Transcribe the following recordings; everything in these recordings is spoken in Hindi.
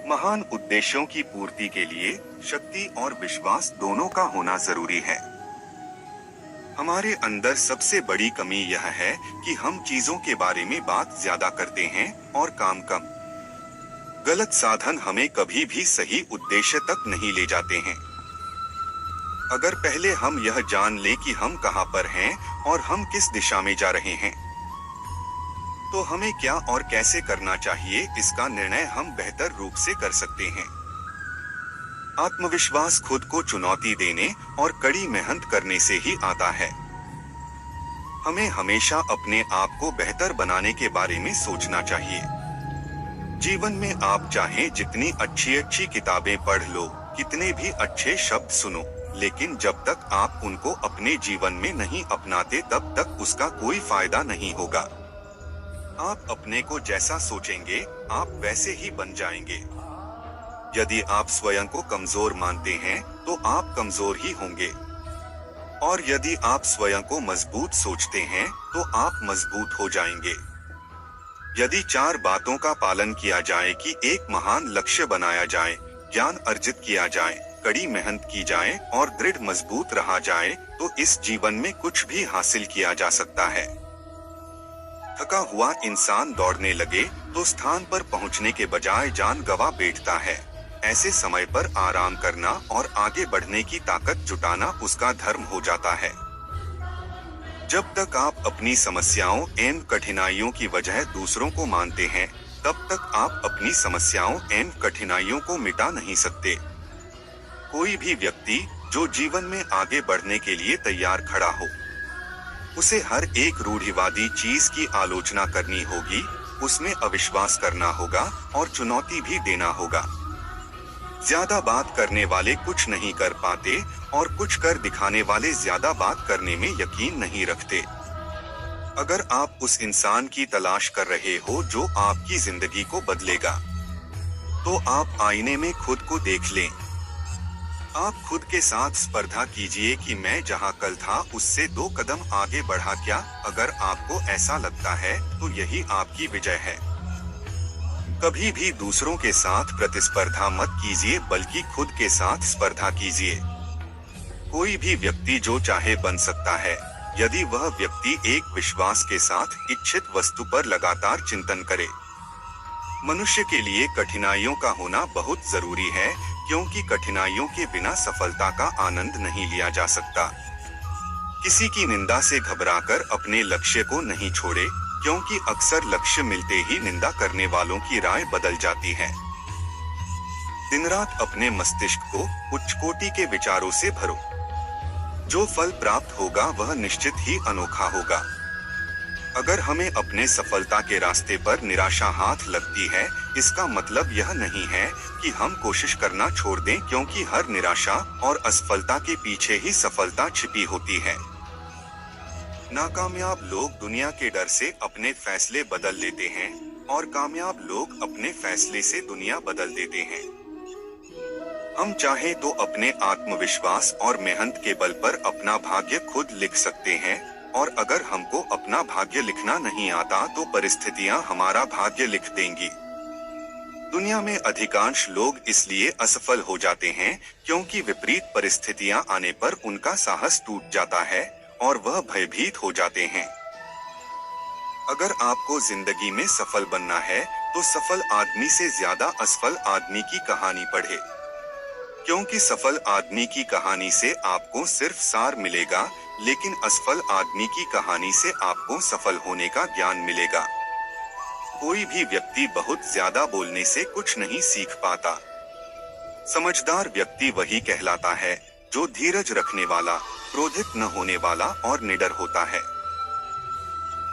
महान उद्देश्यों की पूर्ति के लिए शक्ति और विश्वास दोनों का होना जरूरी है। हमारे अंदर सबसे बड़ी कमी यह है कि हम चीजों के बारे में बात ज्यादा करते हैं और काम कम। गलत साधन हमें कभी भी सही उद्देश्य तक नहीं ले जाते हैं। अगर पहले हम यह जान लें कि हम कहां पर हैं और हम किस दिशा में जा रहे हैं, तो हमें क्या और कैसे करना चाहिए, इसका निर्णय हम बेहतर रूप से कर सकते हैं। आत्मविश्वास खुद को चुनौती देने और कड़ी मेहनत करने से ही आता है। हमें हमेशा अपने आप को बेहतर बनाने के बारे में सोचना चाहिए। जीवन में आप चाहें जितनी अच्छी किताबें पढ़ लो, कितने भी अच्छे शब्द सुनो, लेकिन जब तक आप उनको अपने जीवन में नहीं अपनाते तब तक उसका कोई फायदा नहीं होगा। आप अपने को जैसा सोचेंगे आप वैसे ही बन जाएंगे। यदि आप स्वयं को कमजोर मानते हैं तो आप कमजोर ही होंगे, और यदि आप स्वयं को मजबूत सोचते हैं तो आप मजबूत हो जाएंगे। यदि 4 बातों का पालन किया जाए कि एक महान लक्ष्य बनाया जाए, ज्ञान अर्जित किया जाए, कड़ी मेहनत की जाए और दृढ़ मजबूत रहा जाए, तो इस जीवन में कुछ भी हासिल किया जा सकता है। थका हुआ इंसान दौड़ने लगे तो स्थान पर पहुंचने के बजाय जान गंवा बैठता है। ऐसे समय पर आराम करना और आगे बढ़ने की ताकत जुटाना उसका धर्म हो जाता है। जब तक आप अपनी समस्याओं एवं कठिनाइयों की वजह दूसरों को मानते हैं, तब तक आप अपनी समस्याओं एवं कठिनाइयों को मिटा नहीं सकते। कोई भी व्यक्ति जो जीवन में आगे बढ़ने के लिए तैयार खड़ा हो, उसे हर एक रूढ़िवादी चीज की आलोचना करनी होगी, उसमें अविश्वास करना होगा और चुनौती भी देना होगा। ज्यादा बात करने वाले कुछ नहीं कर पाते और कुछ कर दिखाने वाले ज्यादा बात करने में यकीन नहीं रखते। अगर आप उस इंसान की तलाश कर रहे हो जो आपकी जिंदगी को बदलेगा, तो आप आईने में खुद को देख लें। आप खुद के साथ स्पर्धा कीजिए कि मैं जहां कल था उससे 2 कदम आगे बढ़ा क्या। अगर आपको ऐसा लगता है तो यही आपकी विजय है। कभी भी दूसरों के साथ प्रतिस्पर्धा मत कीजिए, बल्कि खुद के साथ स्पर्धा कीजिए। कोई भी व्यक्ति जो चाहे बन सकता है, यदि वह व्यक्ति एक विश्वास के साथ इच्छित वस्तु पर लगातार चिंतन करे। मनुष्य के लिए कठिनाइयों का होना बहुत जरूरी है, क्योंकि कठिनाइयों के बिना सफलता का आनंद नहीं लिया जा सकता। किसी की निंदा से घबराकर अपने लक्ष्य को नहीं छोड़े, क्योंकि अक्सर लक्ष्य मिलते ही निंदा करने वालों की राय बदल जाती है। दिन रात अपने मस्तिष्क को उच्च कोटि के विचारों से भरो। जो फल प्राप्त होगा वह निश्चित ही अनोखा होगा। अगर हमें अपने सफलता के रास्ते पर निराशा हाथ लगती है, इसका मतलब यह नहीं है कि हम कोशिश करना छोड़ दें, क्योंकि हर निराशा और असफलता के पीछे ही सफलता छिपी होती है। नाकामयाब लोग दुनिया के डर से अपने फैसले बदल लेते हैं, और कामयाब लोग अपने फैसले से दुनिया बदल देते हैं। हम चाहे तो अपने आत्मविश्वास और मेहनत के बल पर अपना भाग्य खुद लिख सकते हैं, और अगर हमको अपना भाग्य लिखना नहीं आता तो परिस्थितियां हमारा भाग्य लिख देंगी। दुनिया में अधिकांश लोग इसलिए असफल हो जाते हैं क्योंकि विपरीत परिस्थितियां आने पर उनका साहस टूट जाता है और वह भयभीत हो जाते हैं। अगर आपको जिंदगी में सफल बनना है तो सफल आदमी से ज्यादा असफल आदमी की कहानी पढ़े, क्योंकि सफल आदमी की कहानी से आपको सिर्फ सार मिलेगा, लेकिन असफल आदमी की कहानी से आपको सफल होने का ज्ञान मिलेगा। कोई भी व्यक्ति बहुत ज्यादा बोलने से कुछ नहीं सीख पाता। समझदार व्यक्ति वही कहलाता है जो धीरज रखने वाला, क्रोधित न होने वाला और निडर होता है।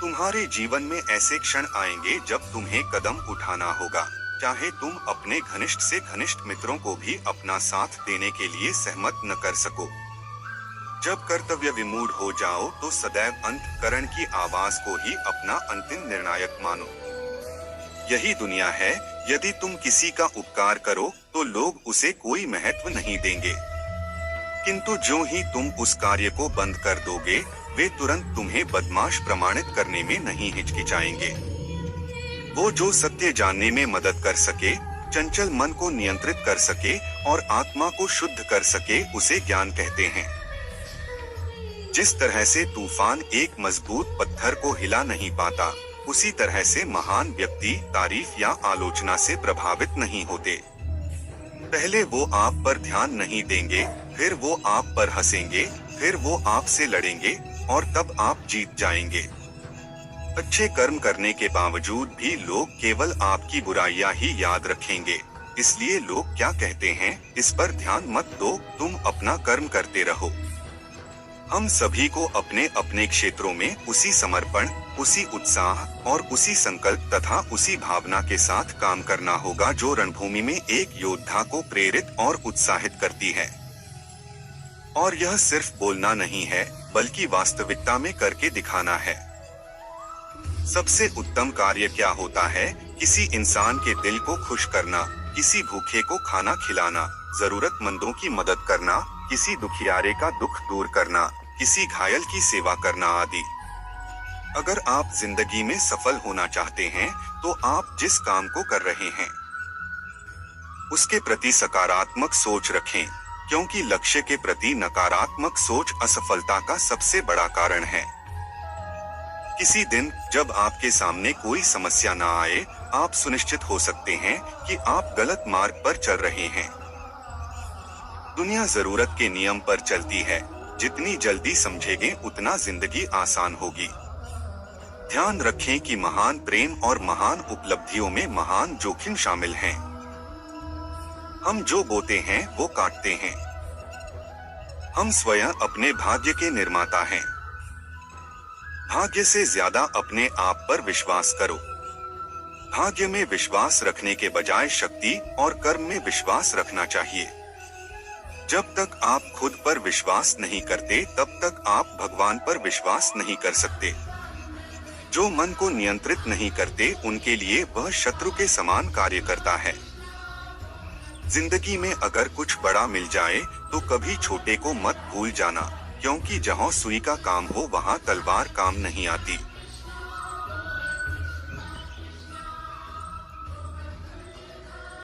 तुम्हारे जीवन में ऐसे क्षण आएंगे जब तुम्हें कदम उठाना होगा, चाहे तुम अपने घनिष्ठ से घनिष्ठ मित्रों को भी अपना साथ देने के लिए सहमत न कर सको। जब कर्तव्य विमूढ़ हो जाओ तो सदैव अंतःकरण की आवाज को ही अपना अंतिम निर्णायक मानो। यही दुनिया है, यदि तुम किसी का उपकार करो तो लोग उसे कोई महत्व नहीं देंगे, किंतु जो ही तुम उस कार्य को बंद कर दोगे, वे तुरंत तुम्हें बदमाश प्रमाणित करने में नहीं हिचकिचाएंगे। वो जो सत्य जानने में मदद कर सके चंचल मन को नियंत्रित कर सके और आत्मा को शुद्ध कर सके उसे ज्ञान कहते हैं। जिस तरह से तूफान एक मजबूत पत्थर को हिला नहीं पाता, उसी तरह से महान व्यक्ति तारीफ या आलोचना से प्रभावित नहीं होते। पहले वो आप पर ध्यान नहीं देंगे, फिर वो आप पर हंसेंगे, फिर वो आपसे लड़ेंगे और तब आप जीत जाएंगे। अच्छे कर्म करने के बावजूद भी लोग केवल आपकी बुराइयां ही याद रखेंगे। इसलिए लोग क्या कहते हैं, इस पर ध्यान मत दो, तुम अपना कर्म करते रहो। हम सभी को अपने अपने क्षेत्रों में उसी समर्पण, उसी उत्साह और उसी संकल्प तथा उसी भावना के साथ काम करना होगा जो रणभूमि में एक योद्धा को प्रेरित और उत्साहित करती है। और यह सिर्फ बोलना नहीं है, बल्कि वास्तविकता में करके दिखाना है। सबसे उत्तम कार्य क्या होता है? किसी इंसान के दिल को खुश करना, किसी भूखे को खाना खिलाना, जरूरतमंदों की मदद करना, किसी दुखियारे का दुख दूर करना, किसी घायल की सेवा करना आदि। अगर आप जिंदगी में सफल होना चाहते हैं, तो आप जिस काम को कर रहे हैं उसके प्रति सकारात्मक सोच रखें, क्योंकि लक्ष्य के प्रति नकारात्मक सोच असफलता का सबसे बड़ा कारण है। किसी दिन जब आपके सामने कोई समस्या ना आए, आप सुनिश्चित हो सकते हैं कि आप गलत मार्ग पर चल रहे हैं। दुनिया जरूरत के नियम पर चलती है, जितनी जल्दी समझेंगे उतना जिंदगी आसान होगी। ध्यान रखें कि महान प्रेम और महान उपलब्धियों में महान जोखिम शामिल हैं। हम जो बोते हैं वो काटते हैं। हम स्वयं अपने भाग्य के निर्माता हैं। भाग्य से ज्यादा अपने आप पर विश्वास करो। भाग्य में विश्वास रखने के बजाय शक्ति और कर्म में विश्वास रखना चाहिए। जब तक आप खुद पर विश्वास नहीं करते, तब तक आप भगवान पर विश्वास नहीं कर सकते। जो मन को नियंत्रित नहीं करते, उनके लिए वह शत्रु के समान कार्य करता है। जिंदगी में अगर कुछ बड़ा मिल जाए, तो कभी छोटे को मत भूल जाना, क्योंकि जहां सुई का काम हो वहां तलवार काम नहीं आती।